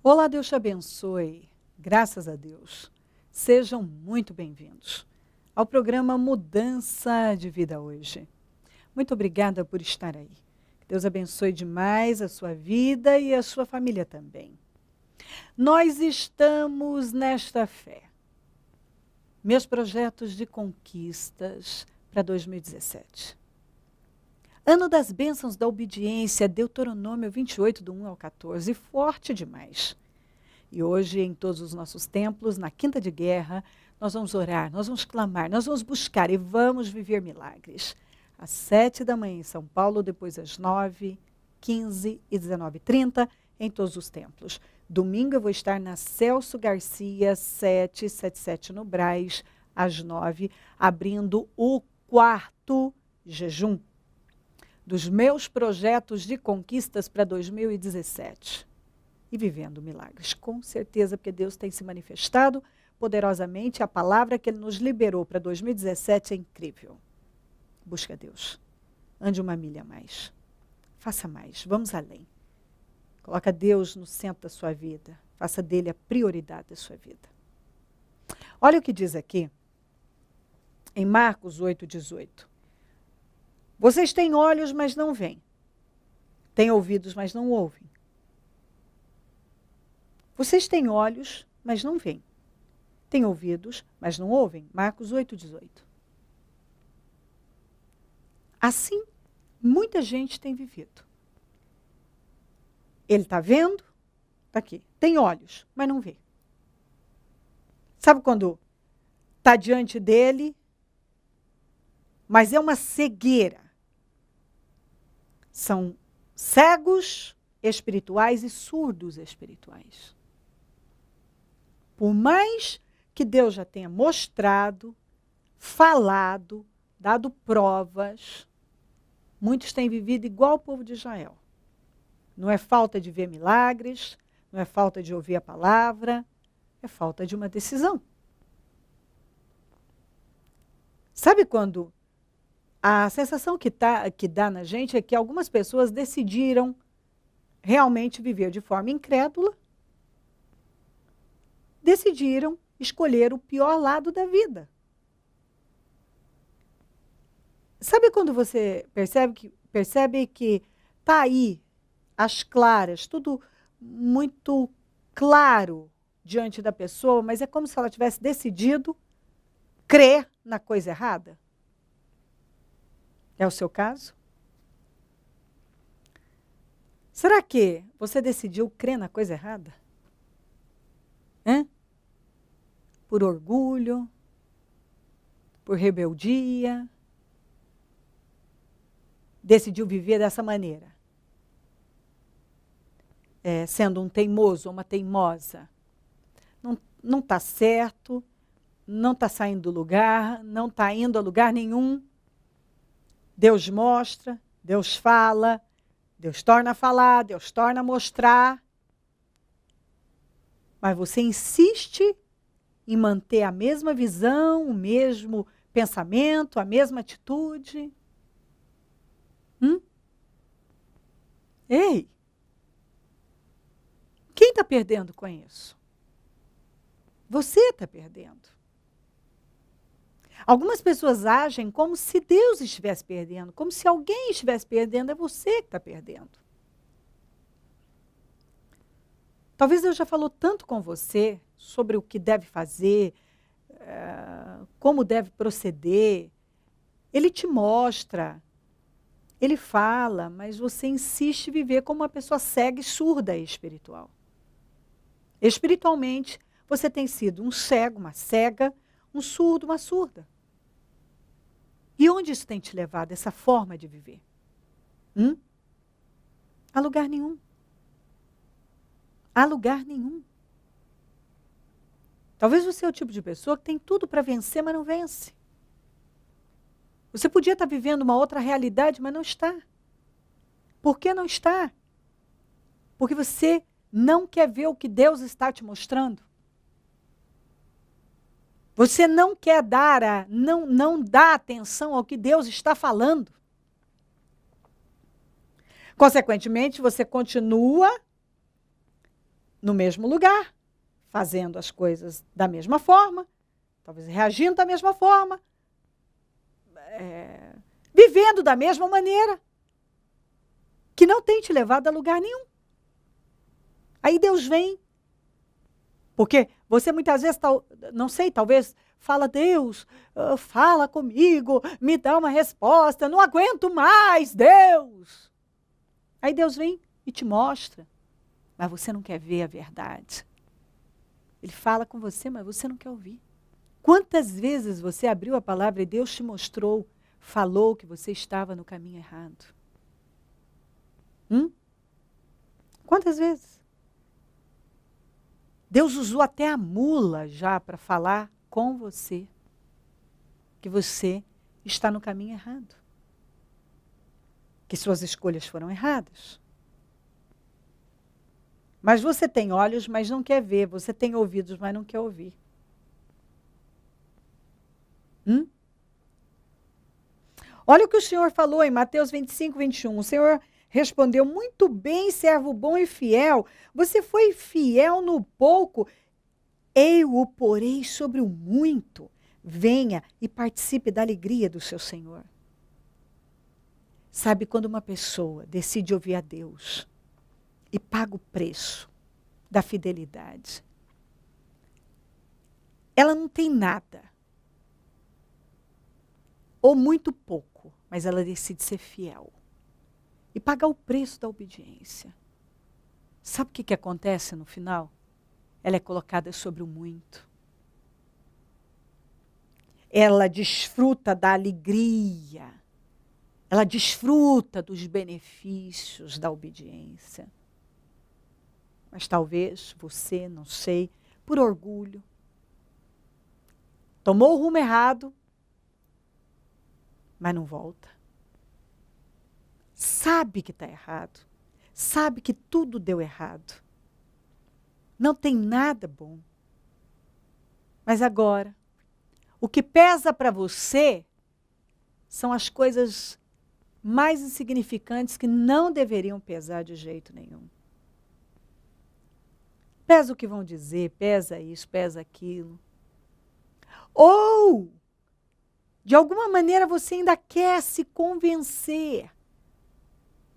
Olá, Deus te abençoe. Graças a Deus. Sejam muito bem-vindos ao programa Mudança de Vida hoje. Muito obrigada por estar aí. Que Deus abençoe demais a sua vida e a sua família também. Nós estamos nesta fé. Meus projetos de conquistas para 2017. Ano das bênçãos da obediência, Deuteronômio 28, do 1 ao 14, forte demais. E hoje, em todos os nossos templos, na Quinta de Guerra, nós vamos orar, nós vamos clamar, nós vamos buscar e vamos viver milagres. Às 7 da manhã em São Paulo, depois às 9, 15 e 19h30, em todos os templos. Domingo eu vou estar na Celso Garcia, 777 no Brás, às 9, abrindo o quarto jejum dos meus projetos de conquistas para 2017. E vivendo milagres, com certeza, porque Deus tem se manifestado poderosamente. A palavra que Ele nos liberou para 2017 é incrível. Busca Deus. Ande uma milha a mais. Faça mais. Vamos além. Coloca Deus no centro da sua vida. Faça dele a prioridade da sua vida. Olha o que diz aqui, em Marcos 8:18. Vocês têm olhos, mas não veem. Têm ouvidos, mas não ouvem. Vocês têm olhos, mas não veem. Têm ouvidos, mas não ouvem. Marcos 8:18. Assim, muita gente tem vivido. Ele está vendo? Está aqui. Tem olhos, mas não vê. Sabe quando está diante dele, mas é uma cegueira? São cegos espirituais e surdos espirituais. Por mais que Deus já tenha mostrado, falado, dado provas, muitos têm vivido igual o povo de Israel. Não é falta de ver milagres, não é falta de ouvir a palavra, é falta de uma decisão. Sabe quando a sensação que dá na gente é que algumas pessoas decidiram realmente viver de forma incrédula, decidiram escolher o pior lado da vida. Sabe quando você percebe que está aí, às claras, tudo muito claro diante da pessoa, mas é como se ela tivesse decidido crer na coisa errada? É o seu caso? Será que você decidiu crer na coisa errada? Por orgulho? Por rebeldia? Decidiu viver dessa maneira? Sendo um teimoso ou uma teimosa? Não está certo, não está saindo do lugar, não está indo a lugar nenhum. Deus mostra, Deus fala, Deus torna a falar, Deus torna a mostrar. Mas você insiste em manter a mesma visão, o mesmo pensamento, a mesma atitude. Ei! Quem está perdendo com isso? Você está perdendo. Algumas pessoas agem como se Deus estivesse perdendo, como se alguém estivesse perdendo, é você que está perdendo. Talvez Deus já falou tanto com você sobre o que deve fazer, como deve proceder. Ele te mostra, ele fala, mas você insiste em viver como uma pessoa cega e surda espiritual. Espiritualmente, você tem sido um cego, uma cega, um surdo, uma surda. E onde isso tem te levado, essa forma de viver? A lugar nenhum. A lugar nenhum. Talvez você é o tipo de pessoa que tem tudo para vencer, mas não vence. Você podia estar vivendo uma outra realidade, mas não está. Por que não está? Porque você não quer ver o que Deus está te mostrando. Você não quer não dá atenção ao que Deus está falando. Consequentemente, você continua no mesmo lugar, fazendo as coisas da mesma forma, talvez reagindo da mesma forma, vivendo da mesma maneira, que não tem te levado a lugar nenhum. Aí Deus vem, porque você muitas vezes, não sei, talvez fala, Deus, fala comigo, me dá uma resposta, não aguento mais, Deus. Aí Deus vem e te mostra, mas você não quer ver a verdade. Ele fala com você, mas você não quer ouvir. Quantas vezes você abriu a palavra e Deus te mostrou, falou que você estava no caminho errado? Quantas vezes? Deus usou até a mula já para falar com você que você está no caminho errado. Que suas escolhas foram erradas. Mas você tem olhos, mas não quer ver. Você tem ouvidos, mas não quer ouvir. Olha o que o Senhor falou em Mateus 25, 21. O Senhor respondeu, muito bem, servo bom e fiel. Você foi fiel no pouco, eu o porei sobre o muito. Venha e participe da alegria do seu Senhor. Sabe, quando uma pessoa decide ouvir a Deus e paga o preço da fidelidade, ela não tem nada, ou muito pouco, mas ela decide ser fiel e pagar o preço da obediência. Sabe o que acontece no final? Ela é colocada sobre o muito. Ela desfruta da alegria. Ela desfruta dos benefícios da obediência. Mas talvez você, não sei, por orgulho, tomou o rumo errado, mas não volta. Sabe que está errado. Sabe que tudo deu errado. Não tem nada bom. Mas agora, o que pesa para você são as coisas mais insignificantes que não deveriam pesar de jeito nenhum. Pesa o que vão dizer, pesa isso, pesa aquilo. Ou, de alguma maneira, você ainda quer se convencer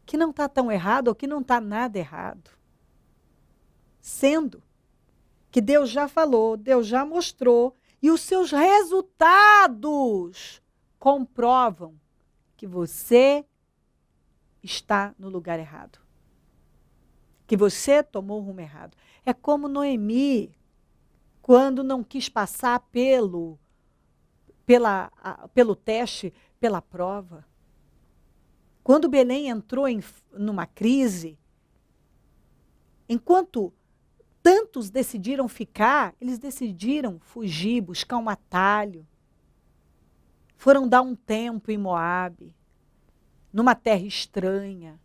que não está tão errado ou que não está nada errado. Sendo que Deus já falou, Deus já mostrou, e os seus resultados comprovam que você está no lugar errado. Que você tomou o rumo errado. É como Noemi, quando não quis passar pelo teste, pela prova. Quando Belém entrou numa crise, enquanto tantos decidiram ficar, eles decidiram fugir, buscar um atalho. Foram dar um tempo em Moabe, numa terra estranha,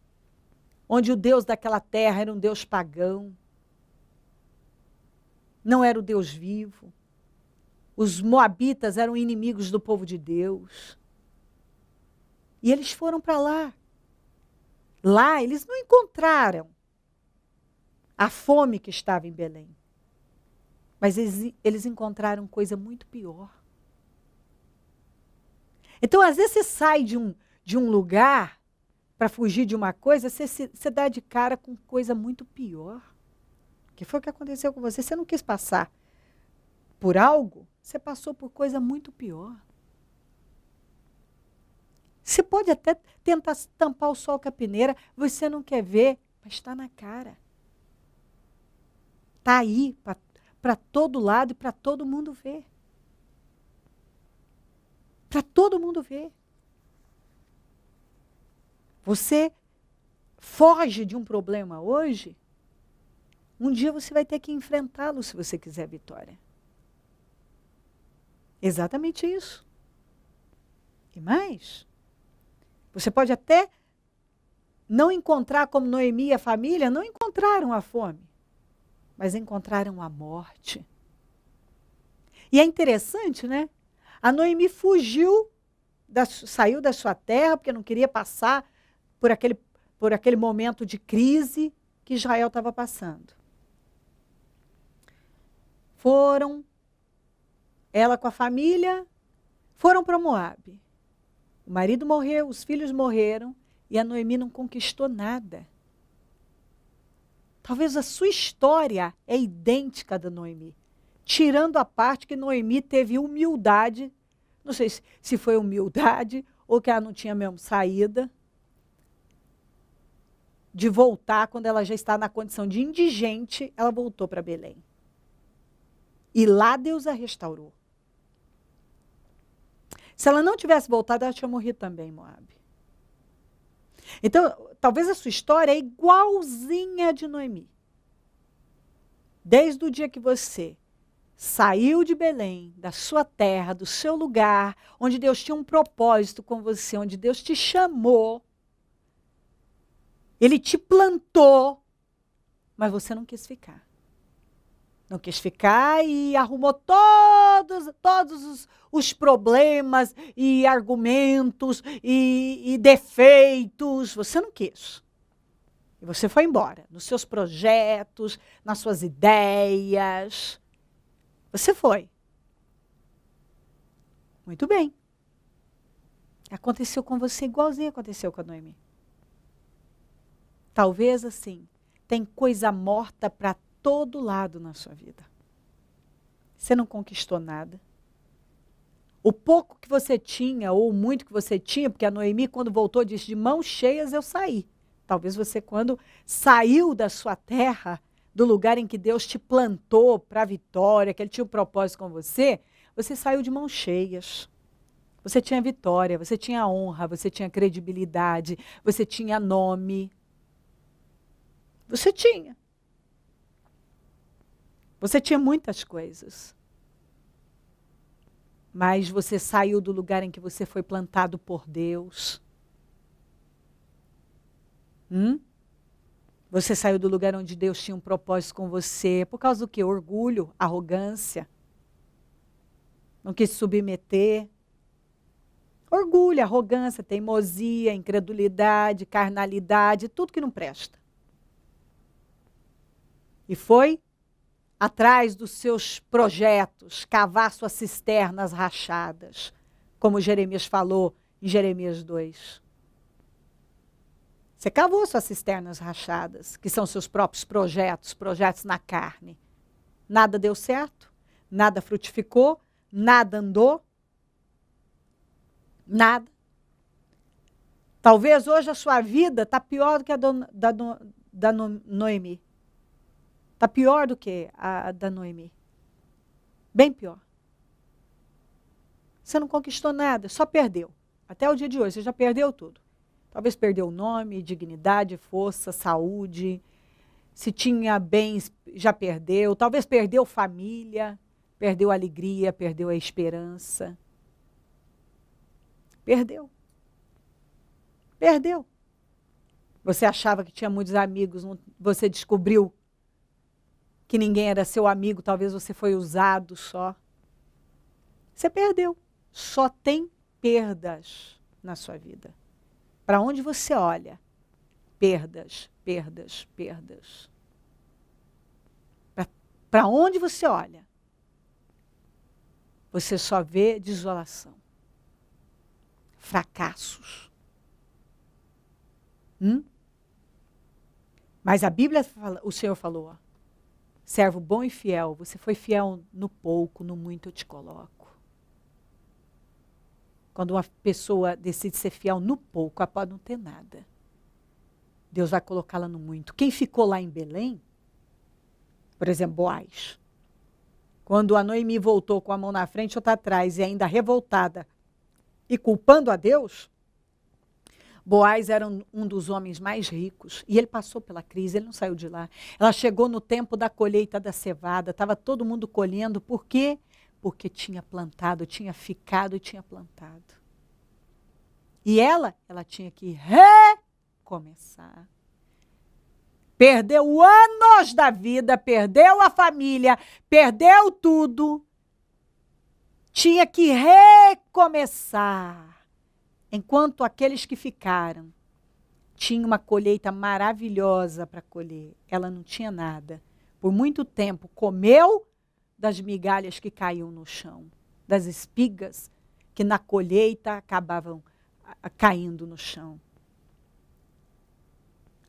onde o Deus daquela terra era um Deus pagão. Não era o Deus vivo. Os moabitas eram inimigos do povo de Deus. E eles foram para lá. Lá eles não encontraram a fome que estava em Belém. Mas eles encontraram coisa muito pior. Então, às vezes, você sai de um lugar para fugir de uma coisa, você dá de cara com coisa muito pior. Que foi o que aconteceu com você. Você não quis passar por algo, você passou por coisa muito pior. Você pode até tentar tampar o sol com a peneira, você não quer ver, mas está na cara. Está aí, para todo lado e para todo mundo ver. Para todo mundo ver. Você foge de um problema hoje, um dia você vai ter que enfrentá-lo se você quiser vitória. Exatamente isso. E mais, você pode até não encontrar, como Noemi e a família, não encontraram a fome, mas encontraram a morte. E é interessante, né? A Noemi fugiu, saiu da sua terra, porque não queria passar por aquele momento de crise que Israel estava passando. foram, ela com a família, foram para Moabe. O marido morreu, os filhos morreram e a Noemi não conquistou nada. Talvez a sua história é idêntica à da Noemi, tirando a parte que Noemi teve humildade, não sei se foi humildade ou que ela não tinha mesmo saída, de voltar quando ela já está na condição de indigente, ela voltou para Belém. E lá Deus a restaurou. Se ela não tivesse voltado, ela tinha morrido também em Moabe. Então, talvez a sua história é igualzinha a de Noemi. Desde o dia que você saiu de Belém, da sua terra, do seu lugar, onde Deus tinha um propósito com você, onde Deus te chamou, Ele te plantou, mas você não quis ficar. Não quis ficar e arrumou todos os problemas e argumentos e defeitos. Você não quis. E você foi embora, nos seus projetos, nas suas ideias. Você foi. Muito bem. Aconteceu com você igualzinho aconteceu com a Noemi. Talvez assim, tem coisa morta para todo lado na sua vida. Você não conquistou nada. O pouco que você tinha, ou o muito que você tinha, porque a Noemi, quando voltou, disse, de mãos cheias eu saí. Talvez você, quando saiu da sua terra, do lugar em que Deus te plantou para a vitória, que Ele tinha um propósito com você, você saiu de mãos cheias. Você tinha vitória, você tinha honra, você tinha credibilidade, você tinha nome. Você tinha. Você tinha muitas coisas. Mas você saiu do lugar em que você foi plantado por Deus. Você saiu do lugar onde Deus tinha um propósito com você. Por causa do quê? Orgulho, arrogância. Não quis se submeter. Orgulho, arrogância, teimosia, incredulidade, carnalidade, tudo que não presta. E foi atrás dos seus projetos, cavar suas cisternas rachadas, como Jeremias falou em Jeremias 2. Você cavou suas cisternas rachadas, que são seus próprios projetos na carne. Nada deu certo, nada frutificou, nada andou, nada. Talvez hoje a sua vida está pior do que a da Noemi. Está pior do que a da Noemi. Bem pior. Você não conquistou nada, só perdeu. Até o dia de hoje, você já perdeu tudo. Talvez perdeu o nome, dignidade, força, saúde. Se tinha bens, já perdeu. Talvez perdeu família, perdeu a alegria, perdeu a esperança. Perdeu. Perdeu. Você achava que tinha muitos amigos, você descobriu que ninguém era seu amigo, talvez você foi usado só. Você perdeu. Só tem perdas na sua vida. Para onde você olha, perdas, perdas, perdas. Para onde você olha, você só vê desolação, fracassos. Mas a Bíblia, o Senhor falou, ó, servo bom e fiel, você foi fiel no pouco, no muito eu te coloco. Quando uma pessoa decide ser fiel no pouco, ela pode não ter nada. Deus vai colocá-la no muito. Quem ficou lá em Belém, por exemplo, Boaz, quando a Noemi voltou com a mão na frente e outra atrás, e ainda revoltada e culpando a Deus, Boaz era um dos homens mais ricos, e ele passou pela crise, ele não saiu de lá. Ela chegou no tempo da colheita da cevada, estava todo mundo colhendo, por quê? Porque tinha plantado, tinha ficado e tinha plantado. E ela tinha que recomeçar. Perdeu anos da vida, perdeu a família, perdeu tudo. Tinha que recomeçar. Enquanto aqueles que ficaram tinham uma colheita maravilhosa para colher, ela não tinha nada. Por muito tempo comeu, das migalhas que caíam no chão, das espigas que na colheita acabavam caindo no chão.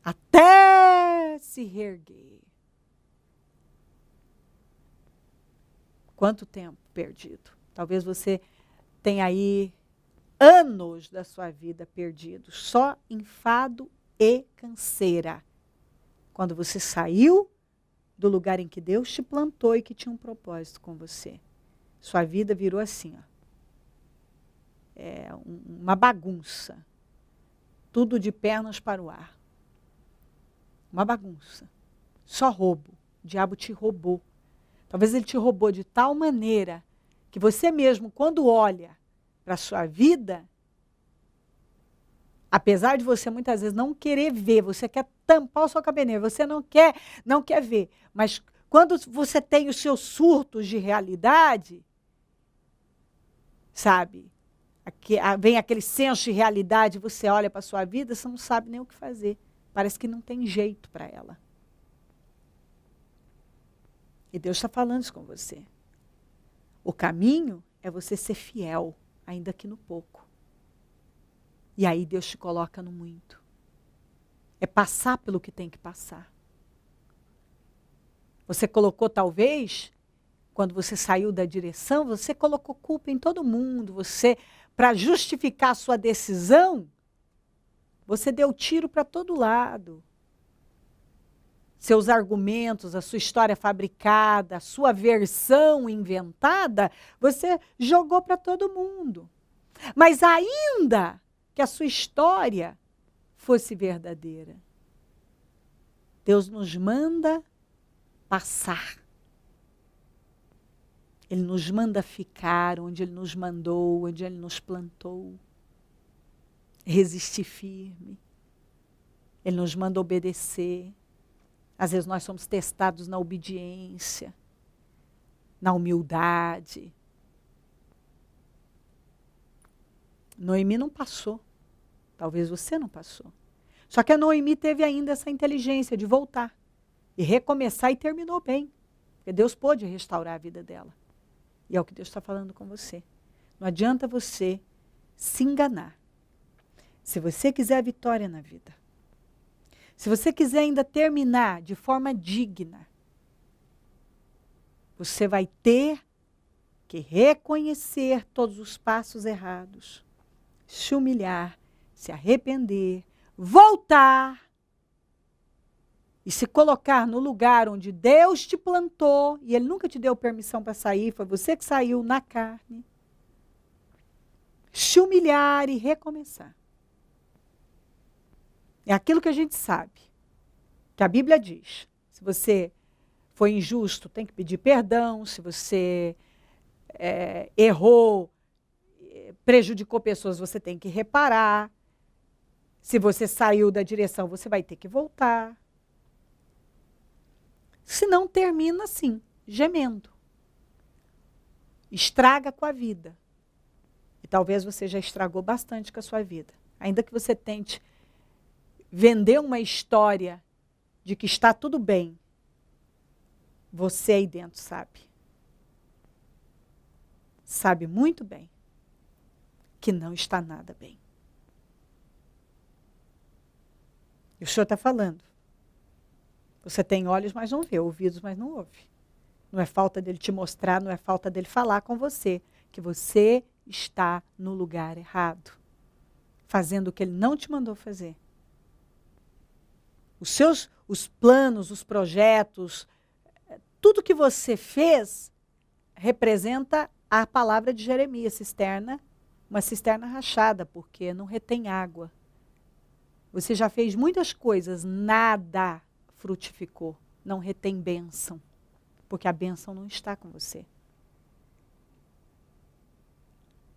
Até se reerguer. Quanto tempo perdido? Talvez você tenha aí anos da sua vida perdidos, só enfado e canseira. Quando você saiu do lugar em que Deus te plantou e que tinha um propósito com você. Sua vida virou assim, ó. Uma bagunça. Tudo de pernas para o ar. Uma bagunça. Só roubo. O diabo te roubou. Talvez ele te roubou de tal maneira que você mesmo, quando olha para a sua vida, apesar de você muitas vezes não querer ver, você quer tampar a sua cabeneira, você não quer ver. Mas quando você tem os seus surtos de realidade, sabe? Vem aquele senso de realidade, você olha para a sua vida, você não sabe nem o que fazer. Parece que não tem jeito para ela. E Deus está falando isso com você. O caminho é você ser fiel, ainda que no pouco. E aí Deus te coloca no muito. É passar pelo que tem que passar. Você colocou, talvez, quando você saiu da direção, você colocou culpa em todo mundo. Você, para justificar a sua decisão, você deu tiro para todo lado. Seus argumentos, a sua história fabricada, a sua versão inventada, você jogou para todo mundo. Mas ainda que a sua história fosse verdadeira, Deus nos manda passar. Ele nos manda ficar onde Ele nos mandou, onde Ele nos plantou. Resistir firme. Ele nos manda obedecer. Às vezes nós somos testados na obediência, na humildade. Noemi não passou. Talvez você não passou. Só que a Noemi teve ainda essa inteligência de voltar. E recomeçar e terminou bem. Porque Deus pôde restaurar a vida dela. E é o que Deus está falando com você. Não adianta você se enganar. Se você quiser a vitória na vida, se você quiser ainda terminar de forma digna, você vai ter que reconhecer todos os passos errados, se humilhar, se arrepender, voltar e se colocar no lugar onde Deus te plantou e Ele nunca te deu permissão para sair, foi você que saiu na carne. Se humilhar e recomeçar. É aquilo que a gente sabe, que a Bíblia diz. Se você foi injusto, tem que pedir perdão. Se você errou, prejudicou pessoas, você tem que reparar. Se você saiu da direção, você vai ter que voltar. Se não, termina assim, gemendo. Estraga com a vida. E talvez você já estragou bastante com a sua vida. Ainda que você tente vender uma história de que está tudo bem, você aí dentro sabe. Sabe muito bem que não está nada bem. E o Senhor está falando. Você tem olhos, mas não vê, ouvidos, mas não ouve. Não é falta dele te mostrar, não é falta dele falar com você, que você está no lugar errado, fazendo o que ele não te mandou fazer. Os planos, os projetos, tudo que você fez representa a palavra de Jeremias, cisterna, uma cisterna rachada, porque não retém água. Você já fez muitas coisas, nada frutificou, não retém bênção, porque a bênção não está com você.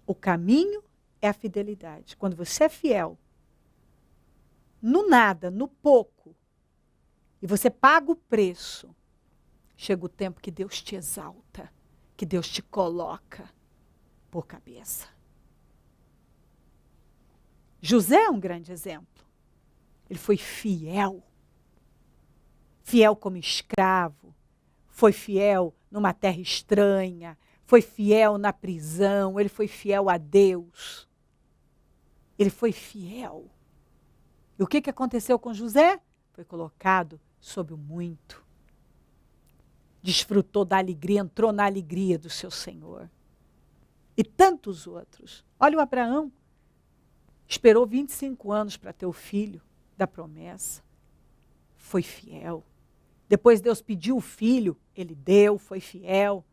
O caminho é a fidelidade. Quando você é fiel, no nada, no pouco, e você paga o preço, chega o tempo que Deus te exalta, que Deus te coloca por cabeça. José é um grande exemplo. Ele foi fiel. Fiel como escravo. Foi fiel numa terra estranha, foi fiel na prisão, ele foi fiel a Deus. Ele foi fiel. E o que aconteceu com José? Foi colocado sob o muito. Desfrutou da alegria, entrou na alegria do seu Senhor. E tantos outros. Olha o Abraão. Esperou 25 anos para ter o filho da promessa. Foi fiel. Depois Deus pediu o filho, ele deu, foi fiel.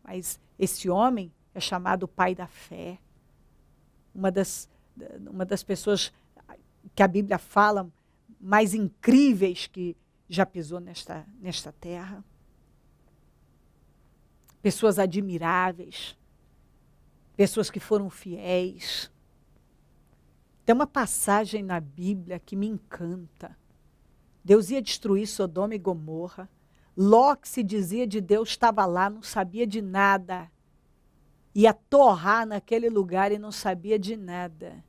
Mas esse homem é chamado pai da fé. Uma das pessoas que a Bíblia fala mais incríveis que já pisou nesta terra. Pessoas admiráveis. Pessoas que foram fiéis. Tem uma passagem na Bíblia que me encanta. Deus ia destruir Sodoma e Gomorra. Ló, que se dizia de Deus, estava lá, não sabia de nada. Ia torrar naquele lugar e não sabia de nada.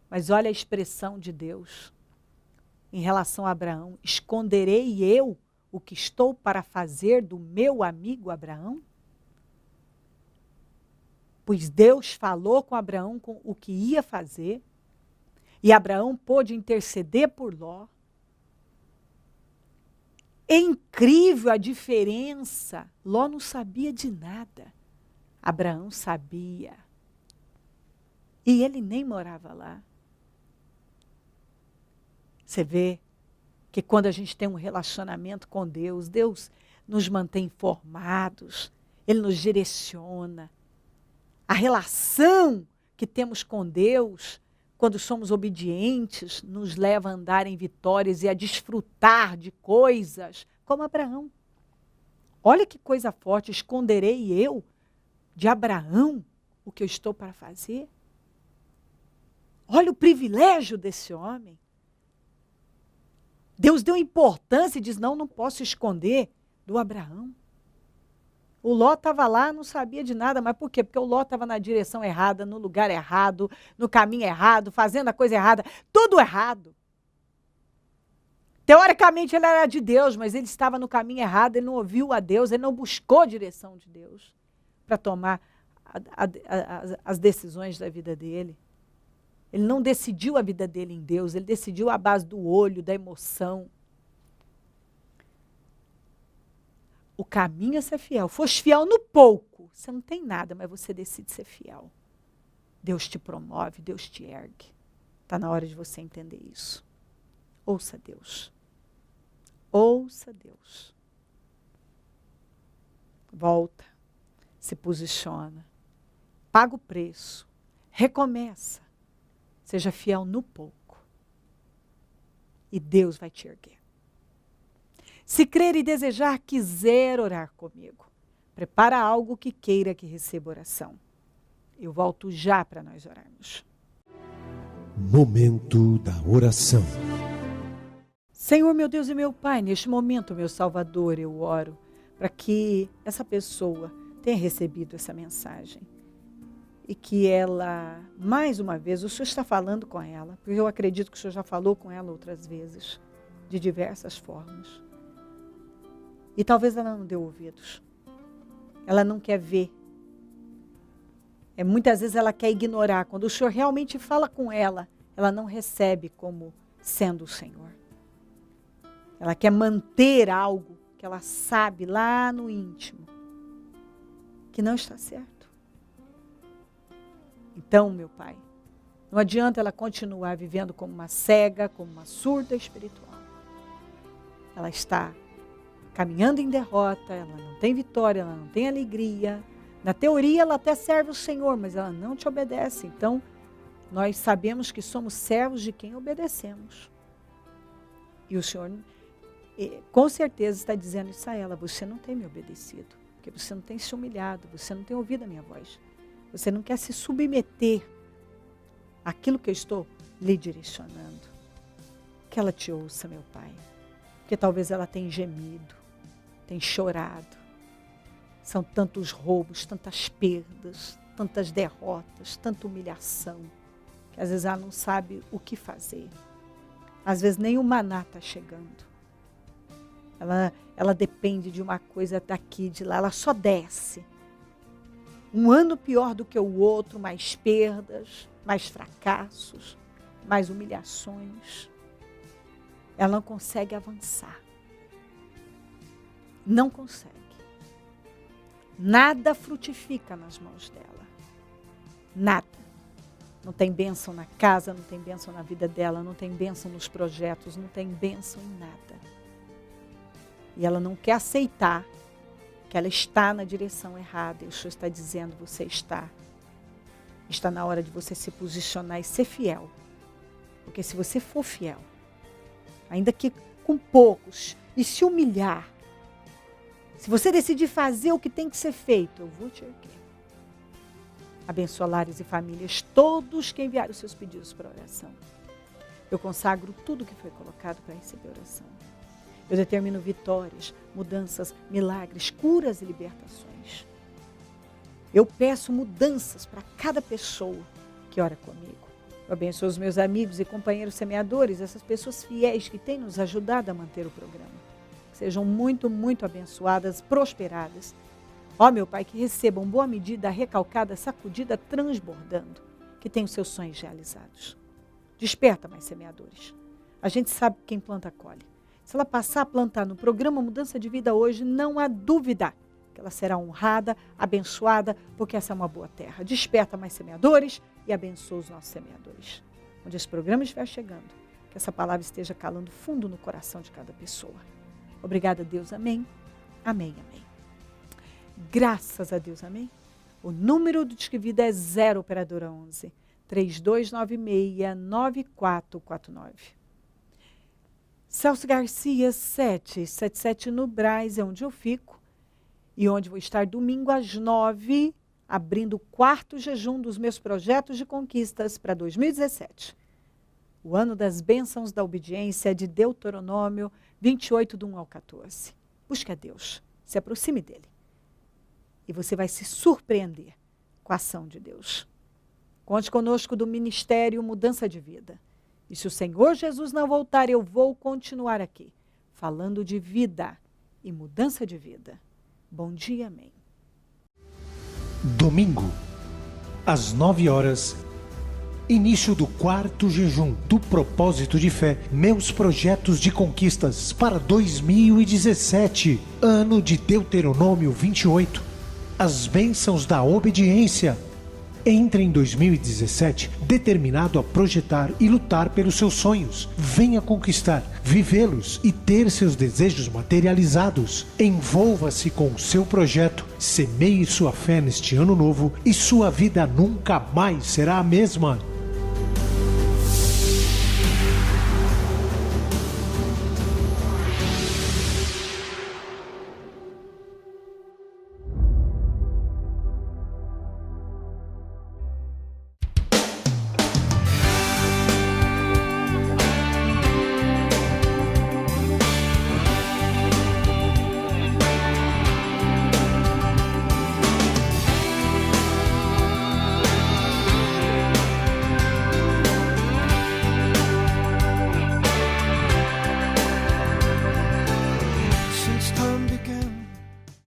Mas olha a expressão de Deus em relação a Abraão. Esconderei eu o que estou para fazer do meu amigo Abraão? Pois Deus falou com Abraão com o que ia fazer. E Abraão pôde interceder por Ló. É incrível a diferença. Ló não sabia de nada. Abraão sabia. E ele nem morava lá. Você vê que quando a gente tem um relacionamento com Deus, Deus nos mantém informados, Ele nos direciona. A relação que temos com Deus, quando somos obedientes, nos leva a andar em vitórias e a desfrutar de coisas como Abraão. Olha que coisa forte, esconderei eu de Abraão o que eu estou para fazer? Olha o privilégio desse homem. Deus deu importância e diz, não posso esconder do Abraão. O Ló estava lá, não sabia de nada, mas por quê? Porque o Ló estava na direção errada, no lugar errado, no caminho errado, fazendo a coisa errada, tudo errado. Teoricamente ele era de Deus, mas ele estava no caminho errado, ele não ouviu a Deus, ele não buscou a direção de Deus para tomar as decisões da vida dele. Ele não decidiu a vida dele em Deus, ele decidiu à base do olho, da emoção. O caminho é ser fiel. Foste fiel no pouco, você não tem nada, mas você decide ser fiel. Deus te promove, Deus te ergue. Está na hora de você entender isso. Ouça Deus. Ouça Deus. Volta, se posiciona, paga o preço, recomeça. Seja fiel no pouco. E Deus vai te erguer. Se crer e desejar, quiser orar comigo, prepara algo que queira que receba oração. Eu volto já para nós orarmos. Momento da oração. Senhor, meu Deus e meu Pai, neste momento, meu Salvador, eu oro para que essa pessoa tenha recebido essa mensagem. E que ela, mais uma vez, o Senhor está falando com ela, porque eu acredito que o Senhor já falou com ela outras vezes, de diversas formas. E talvez ela não dê ouvidos. Ela não quer ver. Muitas vezes ela quer ignorar. Quando o Senhor realmente fala com ela, ela não recebe como sendo o Senhor. Ela quer manter algo que ela sabe lá no íntimo, que não está certo. Então, meu Pai, não adianta ela continuar vivendo como uma cega, como uma surda espiritual. Ela está caminhando em derrota, ela não tem vitória, ela não tem alegria. Na teoria, ela até serve o Senhor, mas ela não te obedece. Então, nós sabemos que somos servos de quem obedecemos. E o Senhor, com certeza, está dizendo isso a ela. Você não tem me obedecido, porque você não tem se humilhado, você não tem ouvido a minha voz. Você não quer se submeter àquilo que eu estou lhe direcionando. Que ela te ouça, meu Pai. Porque talvez ela tenha gemido, tenha chorado. São tantos roubos, tantas perdas, tantas derrotas, tanta humilhação, que às vezes ela não sabe o que fazer. Às vezes nem o maná está chegando. Ela depende de uma coisa daqui, de lá, ela só desce. Um ano pior do que o outro, mais perdas, mais fracassos, mais humilhações. Ela não consegue avançar. Não consegue. Nada frutifica nas mãos dela. Nada. Não tem bênção na casa, não tem bênção na vida dela, não tem bênção nos projetos, não tem bênção em nada. E ela não quer aceitar que ela está na direção errada. E o Senhor está dizendo, você está. Está na hora de você se posicionar e ser fiel. Porque se você for fiel, ainda que com poucos, e se humilhar, se você decidir fazer o que tem que ser feito, eu vou te erguer. Abençoa lares e famílias, todos que enviaram seus pedidos para oração. Eu consagro tudo que foi colocado para receber oração. Eu determino vitórias, mudanças, milagres, curas e libertações. Eu peço mudanças para cada pessoa que ora comigo. Eu abençoo os meus amigos e companheiros semeadores, essas pessoas fiéis que têm nos ajudado a manter o programa. Que sejam muito, muito abençoadas, prosperadas. Ó, meu Pai, que recebam boa medida, recalcada, sacudida, transbordando. Que tenham seus sonhos realizados. Desperta, mais semeadores. A gente sabe que quem planta, colhe. Se ela passar a plantar no programa Mudança de Vida hoje, não há dúvida que ela será honrada, abençoada, porque essa é uma boa terra. Desperta mais semeadores e abençoa os nossos semeadores. Onde esse programa estiver chegando, que essa palavra esteja calando fundo no coração de cada pessoa. Obrigada, Deus. Amém. Amém, amém. Graças a Deus, amém. O número do Disque Vida é 0 operadora 11 3296-9449. Celso Garcia 777 no Brás, é onde eu fico e onde vou estar domingo às 9, abrindo o 4º jejum dos meus projetos de conquistas para 2017. O ano das bênçãos da obediência de Deuteronômio 28, do 1 ao 14. Busque a Deus, se aproxime dele e você vai se surpreender com a ação de Deus. Conte conosco do Ministério Mudança de Vida. E se o Senhor Jesus não voltar, eu vou continuar aqui, falando de vida e mudança de vida. Bom dia, amém. Domingo, às 9 horas, início do 4º jejum do propósito de fé, meus projetos de conquistas para 2017, ano de Deuteronômio 28, as bênçãos da obediência. Entre em 2017 determinado a projetar e lutar pelos seus sonhos. Venha conquistar, vivê-los e ter seus desejos materializados. Envolva-se com o seu projeto, semeie sua fé neste ano novo e sua vida nunca mais será a mesma.